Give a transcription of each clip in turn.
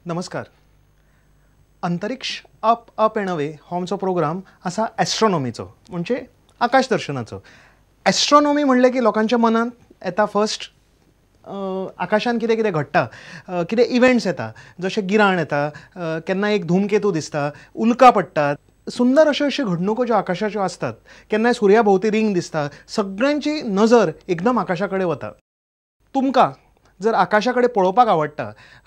नमस्कार. अंतरिक्ष up up end away हो आमचो प्रोग्राम आसा ॲस्ट्रॉनॉमीचो, म्हणजे आकाशदर्शनाचो. ॲस्ट्रॉनॉमी म्हणलें की लोकांच्या मनांत येता फर्स्ट आकाशान कितें कितें घडटा, कितें इव्हेंट्स येता, जशें गिराण येता, केन्ना एक धूमकेतू दिसता, उल्का पडटात, सुंदर अश्यो घडणुको ज्यो आकाशाच्यो आसतात, केन्नाय सुर्या भोंवती रिंग दिसता, सगळ्यांची नजर एकदम आकाशा कडेन वता. तुमकां जर आकाशा कडेन पळोवपाक आवडटा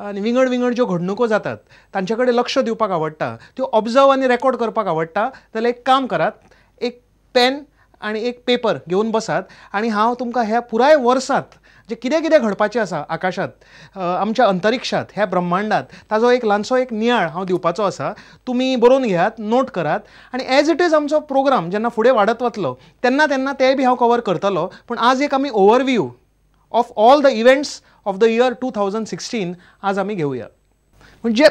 आनी विंगड विंगड ज्यो घडणुको जातात तांचे कडेन लक्ष दिवपाक आवडटा, त्यो ऑब्जर्व आनी रेकॉर्ड करपाक आवडटा, जाल्यार एक काम करात, एक पेन आनी एक पेपर घेवन बसात आनी हांव तुमकां ह्या पुराय वर्सांत जे कितें कितें घडपाचें आसा आकाशांत, आमच्या अंतरिक्षांत, ह्या ब्रह्मांडांत, ताजो एक ल्हानसो एक नियाळ हांव दिवपाचो आसा. तुमी बरोवन घेयात, नोट करात आनी एज इट इज आमचो प्रोग्राम जेन्ना फुडें वाडत वतलो तेन्ना तेन्ना तेय बी हांव कवर करतलो. पूण आज एक आमी overview of all the events of the year 2016 आज आमी घेवया. म्हणजे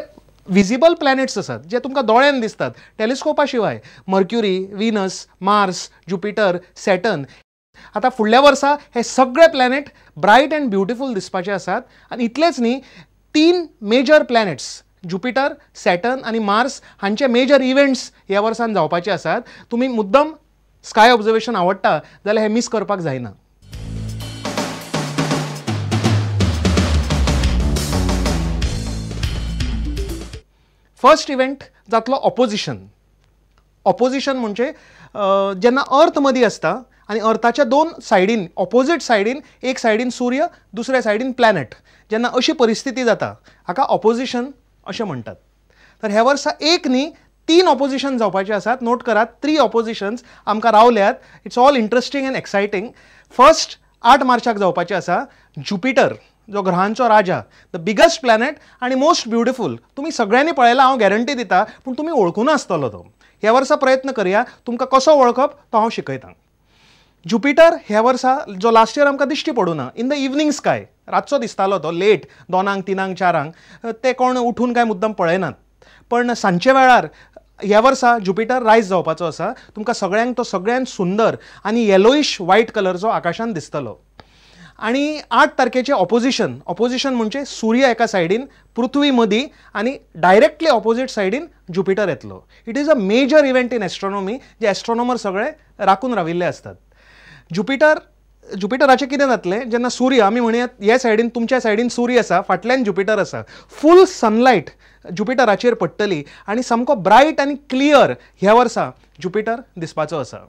विजिबल प्लॅनेट्स आसात जे तुमकां दोळ्यान दिसतात टेलिस्कोपा शिवाय, mercury, Venus, Mars, Jupiter, Saturn. आता फुडल्या वर्सा हे सगळे प्लॅनेट ब्रायट अँड ब्युटिफूल दिसपाचे आसात. आनी इतलेच न्ही, 3 मेजर प्लॅनेट्स ज्युपिटर, सॅटर्न आनी मार्स हांचे मेजर इव्हेंट्स ह्या वर्सान जावपाचे आसात. तुमी मुद्दम स्काय ऑब्झर्वेशन आवडटा जाल्यार हे मिस करपाक जायना. फर्स्ट इव्हेंट जातलो ऑपोजिशन. ऑपोजिशन म्हणजे जेन्ना अर्थ मदीं आसता आनी अर्थाच्या 2 सायडीन, ऑपोजीट सायडीन, एक सायडीन सूर्य, दुसऱ्या सायडीन प्लॅनेट, जेन्ना अशी परिस्थिती जाता हाका ऑपोजिशन अशें म्हणटात. तर ह्या वर्सा एक न्ही 3 ऑपोजिशन जावपाचे आसात. नोट करात, 3 ऑपोजिशन्स आमकां रावल्यात. It's all interesting and exciting. First 8 मार्चाक जावपाचें आसा. ज्युपिटर जो ग्रहांचो राजा, द बिगस्ट प्लॅनेट आनी मोस्ट ब्युटिफूल. तुमी सगळ्यांनी पळयला, हांव गॅरंटी दिता, पूण तुमी वळखून आसतलो तो. ह्या वर्सा प्रयत्न करया, तुमकां कसो वळखप तो हांव शिकयतां. ज्युपिटर ह्या वर्सा जो लास्ट इयर आमकां दिश्टी पडूना, इन द इवनिंग स्काय, रातचो दिसतालो तो, लेट 2, 3, 4, ते कोण उठून काय मुद्दम पळयनात. पण सांजचे वेळार ह्या वर्सा ज्युपिटर रायज जावपाचो आसा. तुमकां सगळ्यांक तो सगळ्यात सुंदर आनी येलोइश व्हायट कलरचो आकाशान दिसतलो. आणि 8 तारखेचे ऑपोजिशन म्हणजे सूर्य एका सायडीन, पृथ्वी मदीं आनी डायरेक्टली ऑपोजीट सायडीन ज्युपिटर येतलो. It is a major event in astronomy, जे ॲस्ट्रॉनॉमर सगळे राखून राविल्ले असतात. ज्युपिटराचें कितें जातलें, जेन्ना सूर्य, आमी म्हणयात ह्या सायडीन, तुमच्या सायडीन सूर्य आसा, फाटल्यान ज्युपिटर आसा, फूल सनलायट ज्युपिटराचेर पडटली आनी सामको ब्रायट आनी क्लियर ह्या वर्सा ज्युपिटर दिसपाचो आसा.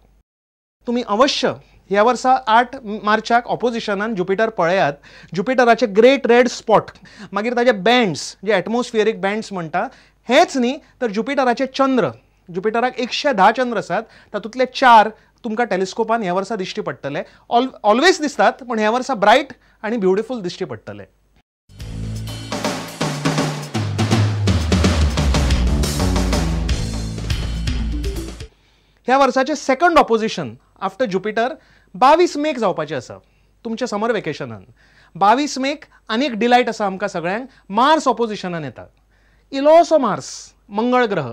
तुमी अवश्य ह्या वर्सा 8 मार्चाक ऑपोजिशनान ज्युपिटर पळयात. ज्युपिटराचे ग्रेट रेड स्पॉट, मागीर ताचे बँड्स, जे एटमॉस्फियरीक बँड्स म्हणटा, हेच न्ही तर ज्युपिटराचे चंद्र. ज्युपिटराक 110 चंद्र आसात, तातूंतले 4 तुमकां टेलिस्कोपान ह्या वर्सा दिश्टी पडटले. ऑलवेज दिसतात, पण ह्या वर्सा ब्रायट आनी ब्युटिफूल दिश्टी पडटले. ह्या वर्साचे सेकंड ऑपोजिशन आफ्टर ज्युपिटर 22 मेक जावपाचें आसा, तुमच्या समर वेकेशनान. 22 मेक आनी एक डिलायट आसा आमकां सगळ्यांक, मार्स ऑपोजिशनान येता. इलोसो मार्स, मंगळ ग्रह,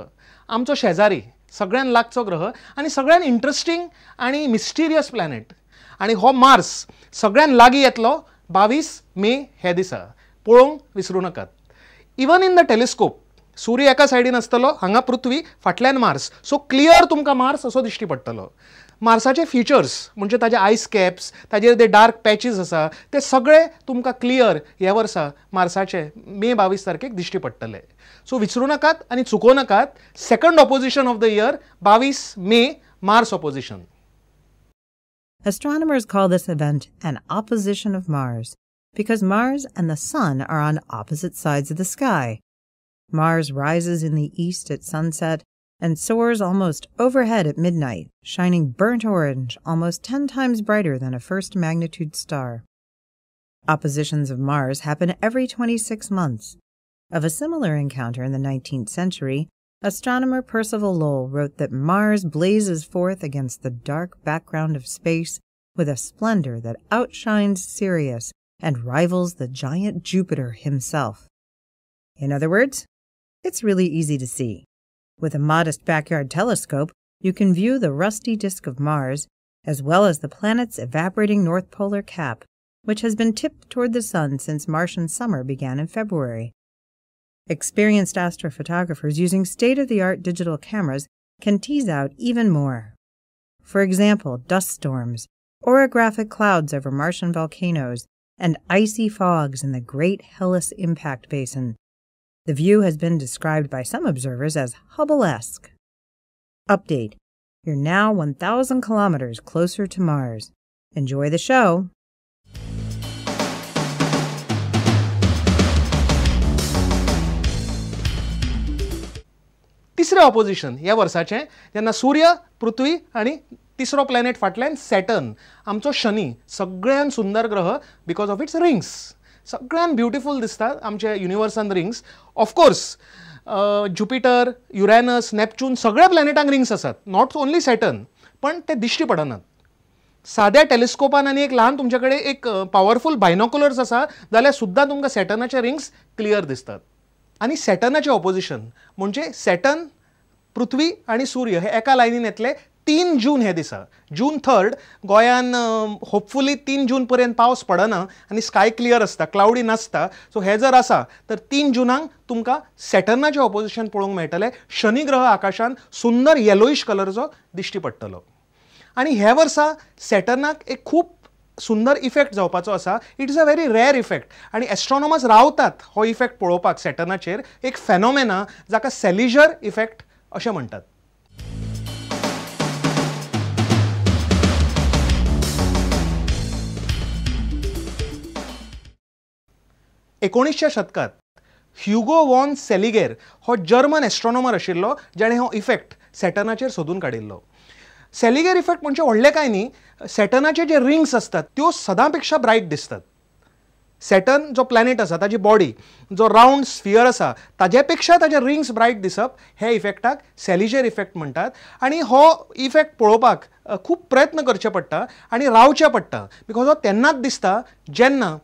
आमचो शेजारी, सगळ्यान लागचो ग्रह आनी सगळ्यान इंट्रस्टिंग आनी मिस्टिरियस प्लॅनेट. आनी हो मार्स सगळ्यान लागीं येतलो 22 मे ह्या दिसा. पळोवंक विसरूं नाकात. इवन इन द टेलिस्कोप, सूर्य एका सायडीन आसतलो, हांगा पृथ्वी, फाटल्यान मार्स, सो क्लियर तुमकां मार्स असो दिश्टी पडटलो. मार्साचे फिचर्स म्हणजे ताजे आयस कॅप्स, ताजेर जे डार्क पॅचीस आसा, ते सगळे तुमकां क्लियर ह्या वर्सा मार्साचे मे 22 तारखेक दिश्टी पडटले. सो विसरूं नाकात आनी चुकोव नाकात. Second opposition of the year 22 may, Mars opposition. Astronomers call this event an opposition of Mars because Mars and the Sun are on opposite sides of the sky. Mars rises in the east at sunset and soars almost overhead at midnight, shining burnt orange, almost 10 times brighter than a first magnitude star. Oppositions of Mars happen every 26 months. Of a similar encounter in the 19th century, astronomer Percival Lowell wrote that Mars blazes forth against the dark background of space with a splendor that outshines Sirius and rivals the giant Jupiter himself. In other words, it's really easy to see. With a modest backyard telescope, you can view the rusty disk of Mars, as well as the planet's evaporating north polar cap, which has been tipped toward the sun since Martian summer began in February. Experienced astrophotographers using state-of-the-art digital cameras can tease out even more. For example, dust storms, orographic clouds over Martian volcanoes, and icy fogs in the Great Hellas Impact Basin. The view has been described by some observers as Hubble-esque. Update: you're now 1,000 kilometers closer to Mars. Enjoy the show! तिसरें opposition ह्या वर्साचें जेन्ना सूर्य, पृथ्वी आनी तिसरो planet फाटल्यान Saturn, आमचो शनी, सगळ्यान सुंदर ग्रह बिकॉज ऑफ इट्स रिंग्स. सगळ्यान ब्युटिफूल दिसतात आमच्या युनिवर्सान rings. Of course Jupiter, Uranus, Neptune सगळ्या प्लॅनेटांक रिंग्स आसात, नॉट ओन्ली सॅटर्न, पण ते दिश्टी पडनात. साद्या टेलिस्कोपान आनी एक ल्हान तुमचे कडेन एक पॉवरफूल बायनोक्युलर्स आसा जाल्यार सुद्दां तुमकां सॅटर्नाचे रिंग्स क्लियर दिसतात. आनी सॅटर्नाचें ऑपोजिशन म्हणजे सॅटर्न, पृथ्वी आनी सूर्य हे एका लायनीन येतले 3 जून हे दिसा. जून 3 गोंयान होपफुली 3 जून पर्यंत पावस पडना आनी स्काय क्लियर आसता, क्लाउडी नासता. सो हे जर आसा तर 3 जूनाक तुमकां सॅटर्नाचें ऑपोजिशन पळोवंक मेळटलें. शनी ग्रह आकाशान सुंदर येलोइश कलरचो दिश्टी पडटलो. आनी हे वर्सा सॅटर्नाक एक खूब सुंदर इफेक्ट जावपाचो आसा. It is a very rare effect आनी एस्ट्रॉनॉमर्स रावतात हो इफेक्ट पळोवपाक सॅटर्नाचेर. एक फेनोमेना जाका सेलिजर इफेक्ट अशें म्हणटात. 19व्या शतकात ह्युगो वॉन सेलिगेर हो जर्मन एस्ट्रॉनॉमर आशिल्लो जाणें हो इफेक्ट सॅटर्नाचेर सोदून काडिल्लो. सेलिगेर इफेक्ट म्हणजे व्हडलें कांय न्ही, सॅटर्नाचे जे रिंग्स असतात त्यो सदां पेक्षा ब्रायट दिसतात. सॅटर्न जो प्लॅनेट आसा ताजी बॉडी जो रावंड स्फियर आसा ताजे पेक्षा ताजे रिंग्स ब्रायट दिसप हे इफेक्टाक सेलिजर इफेक्ट म्हणटात. आनी हो इफेक्ट पळोवपाक खूब प्रयत्न करचे पडटा आनी रावचें पडटा बिकॉज हो तेन्नाच दिसता जेन्ना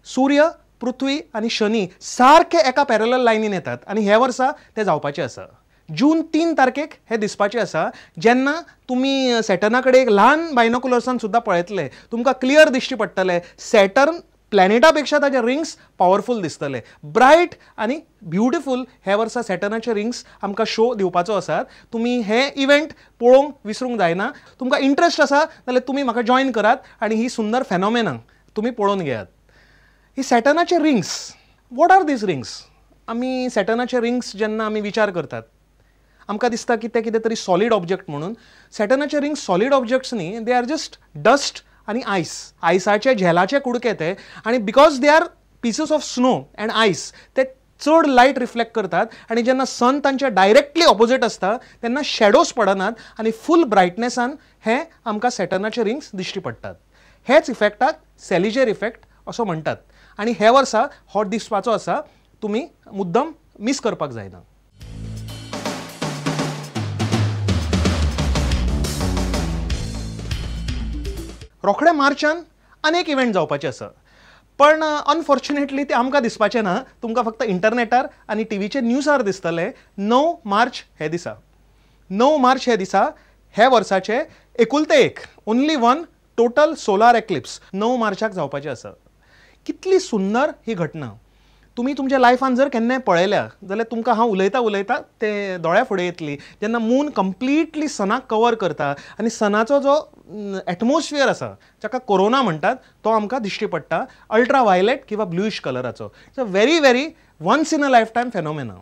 सूर्य, पृथ्वी आनी शनी सारके एका पॅरलल लायनीन येतात. आनी हे वर्सा ते जावपाचें आसा. जून 3 तारखेक हे दिसपाचें आसा जेन्ना तुमी सॅटर्ना कडेन एक ल्हान बायनोक्युलर्सान सुद्दां पळयतले तुमकां क्लियर दिश्टी पडटलें सॅटर्न प्लॅनेटा पेक्षा ताजे रिंग्स पॉवरफूल दिसतले, ब्रायट आनी ब्युटिफूल. हे वर्सा सॅटर्नाचे रिंग्स आमकां शो दिवपाचो आसात. तुमी हे इव्हेंट पळोवंक विसरूंक जायना. तुमकां इंट्रस्ट आसा जाल्यार तुमी म्हाका जॉयन करात आनी ही सुंदर फेनोमेना तुमी पळोवन घेयात. ही सॅटर्नाचे rings, what are these rings? आमी सॅटर्नाचे रिंग्स जेन्ना आमी विचार करतात आमकां दिसता की ते कितें तरी सॉलीड ऑब्जेक्ट म्हणून. सॅटर्नाचे रिंग्स सॉलीड ऑब्जेक्ट्स न्ही, दे आर जस्ट डस्ट आनी आयस, आयसाचे झेलाचे कुडके ते. आनी because they are pieces of snow and ice ते चड लायट रिफ्लेक्ट करतात आनी जेन्ना सन तांचे डायरेक्टली ऑपोजीट आसता तेन्ना शॅडोज पडनात आनी फूल ब्रायटनेसान हे आमकां सॅटर्नाचे रिंग्स दिश्टी पडटात. हेच इफेक्टाक सेलिजर इफेक्ट असो म्हणटात. आनी हे वर्सा हो दिसपाचो आसा, तुमी मुद्दम मिस करपाक जायना. रोखडे मार्चान अनेक इव्हेंट जावपाचे आसा पण अनफॉर्च्युनेटली ते आमकां दिसपाचें ना. तुमकां फक्त इंटरनेटार आनी टीव्हीचे न्यूजार दिसतले. 9 मार्च हे दिसा, 9 मार्च हे दिसा हे वर्साचे एकुलते एक only one total solar eclipse 9 मार्चाक जावपाचें आसा. कितली सुंदर ही घटना. तुम्ही तुमच्या लायफान जर केन्नाय पळयल्या जाल्यार तुमकां हांव उलयता उलयता ते दोळ्या फुडें येतली जेन्ना मून कंप्लिटली सनाक कवर करता आनी सनाचो जो एटमॉस्फियर आसा जाका कोरोना म्हणटात तो आमकां दिश्टी पडटा अल्ट्रा वायलेट किंवा ब्लूइश कलराचो. It's a very very once in a lifetime phenomena.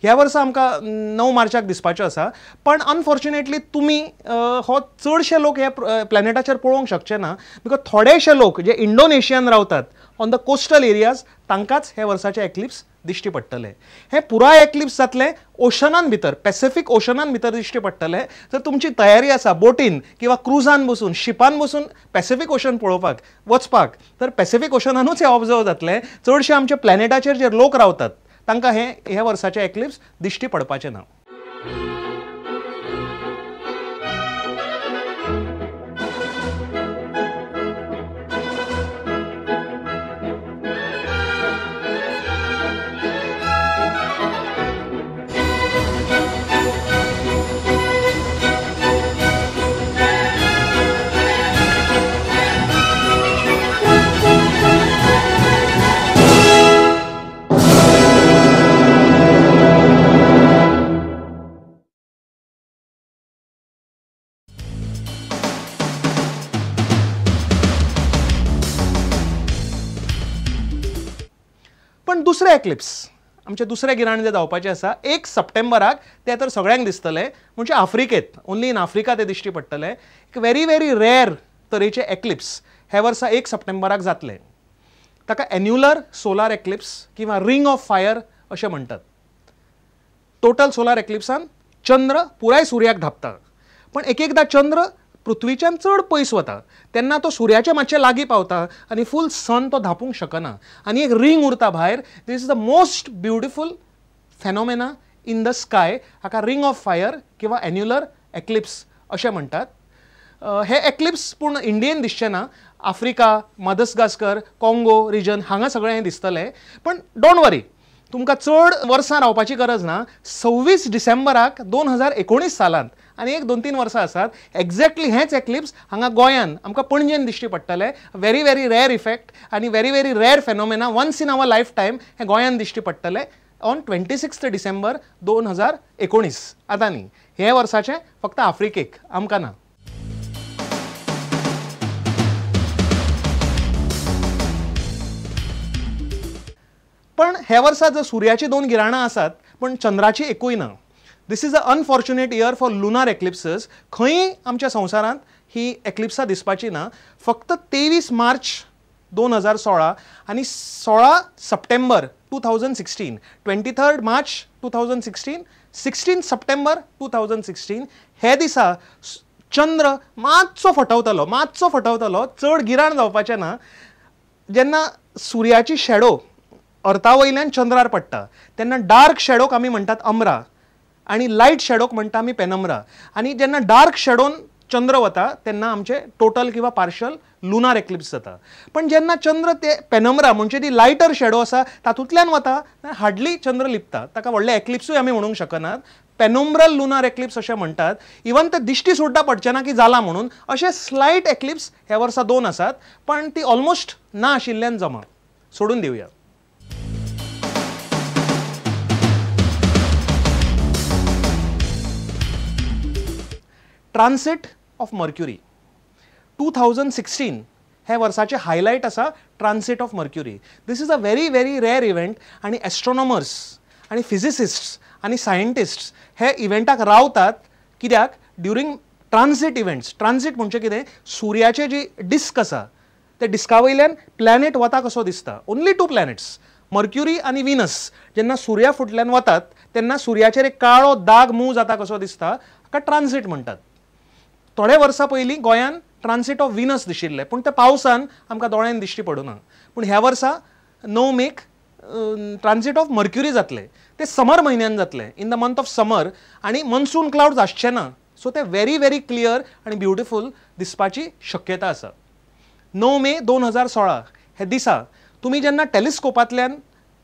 ह्या वर्सा आमकां 9 मार्चाक दिसपाचो आसा पण अनफॉर्च्युनेटली तुमी हो चडशे लोक ह्या प्लॅनेटाचेर पळोवंक शकचे ना बिकॉज थोडेशे लोक जे इंडोनेशियान रावतात ऑन द कोस्टल एरियाज तांकांच हे वर्साचे एक्लिप्स दिश्टी पडटले. हे पुराय एक्लिप्स जातले ओशनान भितर, पॅसिफीक ओशनान भितर दिश्टी पडटले. जर तुमची तयारी आसा बोटीन किंवा क्रुजान बसून शिपान बसून पॅसिफीक ओशन पळोवपाक वचपाक तर पॅसिफीक ओशनानूच हे ऑब्जर्व जातले. चडशे आमचे प्लॅनेटाचेर जे लोक रावतात तांकां हे वर्साचे एक्लिप्स दिश्टी पडपाचे ना. पण दुसरे एक्लिप्स आमचे दुसरे गिराण जे जावपाचें आसा 1 सप्टेंबराक ते तर सगळ्यांक दिसतले, म्हणजे आफ्रिकेत, ओन्ली इन आफ्रिका ते दिश्टी पडटले. एक व्हेरी व्हेरी रेअर तरेचे एक्लिप्स हे वर्सा 1 सप्टेंबराक जातले. ताका एन्युलर सोलार एक्लिप्स किंवा रिंग ऑफ फायर अशें म्हणटात. टोटल सोलार एक्लिप्सान चंद्र पुराय सुर्याक धांपता, पण एक एकदां चंद्र पृथ्वीच्यान चड पयस वता तेन्ना तो सुर्याचे मातशे लागीं पावता आनी फूल सन तो धांपूंक शकना आनी एक रिंग उरता भायर. This is the most beautiful phenomena in the sky. हाका रिंग ऑफ फायर किंवा एन्युलर एक्लिप्स अशें म्हणटात. हे एक्लिप्स पूर्ण इंडियेन दिसचे ना, आफ्रिका, मादागास्कर, कॉंगो रिजन हांगा सगळें हें दिसतलें. पण डोंट वरी, तुमकां चड वर्सां रावपाची गरज ना. 26 डिसेंबराक 2019 सालांत आनी 1-2-3 वर्सां आसात एक्झॅक्टली हेच एक्लिप्स हांगा गोंयान आमकां पणजेन दिश्टी पडटले. व्हेरी व्हेरी रेअर इफेक्ट आनी very very rare phenomena, once in our lifetime हे गोंयान दिश्टी पडटले ऑन 26 डिसेंबर 2019. आतां न्ही, हे वर्साचें फक्त आफ्रिकेक, आमकां ना. पण हे वर्सा जर सुर्याची 2 गिराणां आसात पण चंद्राची एकूय ना. This is a unfortunate year for lunar eclipses. खंय आमच्या संवसारांत ही एक्लिप्सां दिसपाची ना. फक्त 23 मार्च 2016 आनी 16 सप्टेंबर 2016, 23 मार्च 2016, 16 सप्टेंबर 2016 हे दिसा चंद्र मातसो फटवतलो. चड गिराण जावपाचें ना. जेन्ना सुर्याची शॅडो अर्था वयल्यान चंद्रार पडटा तेन्ना डार्क शॅडोक आमी म्हणटात अम्रा आनी लायट शॅडोक म्हणटा आमी पेनम्रा. आनी जेन्ना डार्क शॅडोन चंद्र वता तेन्ना आमचे टोटल किंवा पार्शल लुनार एक्लिप्स जाता. पण जेन्ना चंद्र ते पेनम्रा म्हणजे ती लायटर शॅडो आसा तातूंतल्यान वता हार्डली चंद्र लिपता. ताका व्हडले एक्लिप्सूय आमी म्हणूंक शकनात. पेनम्ब्रल लुनार एक्लिप्स अशें म्हणटात. इवन ते दिश्टी सुद्दां पडचे ना की जाला म्हणून. अशे स्लायट एक्लिप्स ह्या वर्सा 2 आसात, पण ती ऑलमोस्ट ना आशिल्ल्यान जमा. सोडून दिवया. ट्रान्सिट ऑफ मर्क्युरी 2016 हे वर्साचे हायलायट आसा. Transit of mercury. This is a very very rare event आनी एस्ट्रोनॉमर्स आनी फिजिसिस्ट्स आनी सायंटिस्ट्स हे इव्हेंटाक रावतात. कित्याक ड्युरींग ट्रान्सिट इव्हेंट्स, ट्रान्सिट म्हणजे कितें, सुर्याचे जी डिस्क आसा ते डिस्का वयल्यान प्लॅनेट वता कसो दिसता. ओन्ली 2 प्लॅनेट्स, मर्क्युरी आनी विनस, जेन्ना सुर्या फुटल्यान वतात तेन्ना सुर्याचेर एक काळो दाग मूव जाता कसो दिसता. हाका ट्रान्सिट म्हणटात. थोडे वर्सां पयलीं गोंयान ट्रान्सिट ऑफ विनस दिशिल्ले, पूण ते पावसान आमकां दोळ्यान दिश्टी पडूना. पूण ह्या वर्सा 9 मेक ट्रान्सिट ऑफ मर्क्युरी जातले. ते समर म्हयन्यान जातले, इन द मंथ ऑफ समर, आनी मनसून क्लाउड्स आसचे ना. सो ते व्हेरी व्हेरी क्लियर आनी ब्युटिफूल दिसपाची शक्यता आसा. 9 मे 2016 हे दिसा तुमी जेन्ना टेलिस्कोपांतल्यान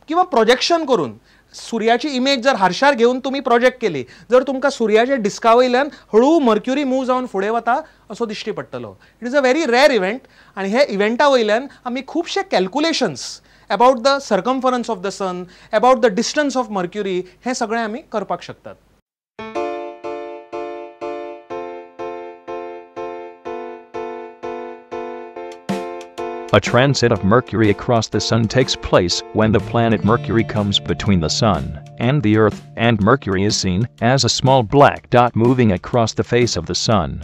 किंवा प्रोजेक्शन करून सुर्याची इमेज जर हारशार घेवन तुमी प्रोजेक्ट केली, जर तुमकां सुर्याच्या डिस्का वयल्यान हळू मर्क्युरी मूव जावन फुडें वता असो दिश्टी पडटलो. It is a very rare event आनी हे इव्हेंटा वयल्यान आमी खुबशे calculations about the circumference of the sun, about the distance of Mercury हे सगळें आमी करपाक शकतात. A transit of Mercury across the Sun takes place when the planet Mercury comes between the Sun and the Earth, and Mercury is seen as a small black dot moving across the face of the Sun.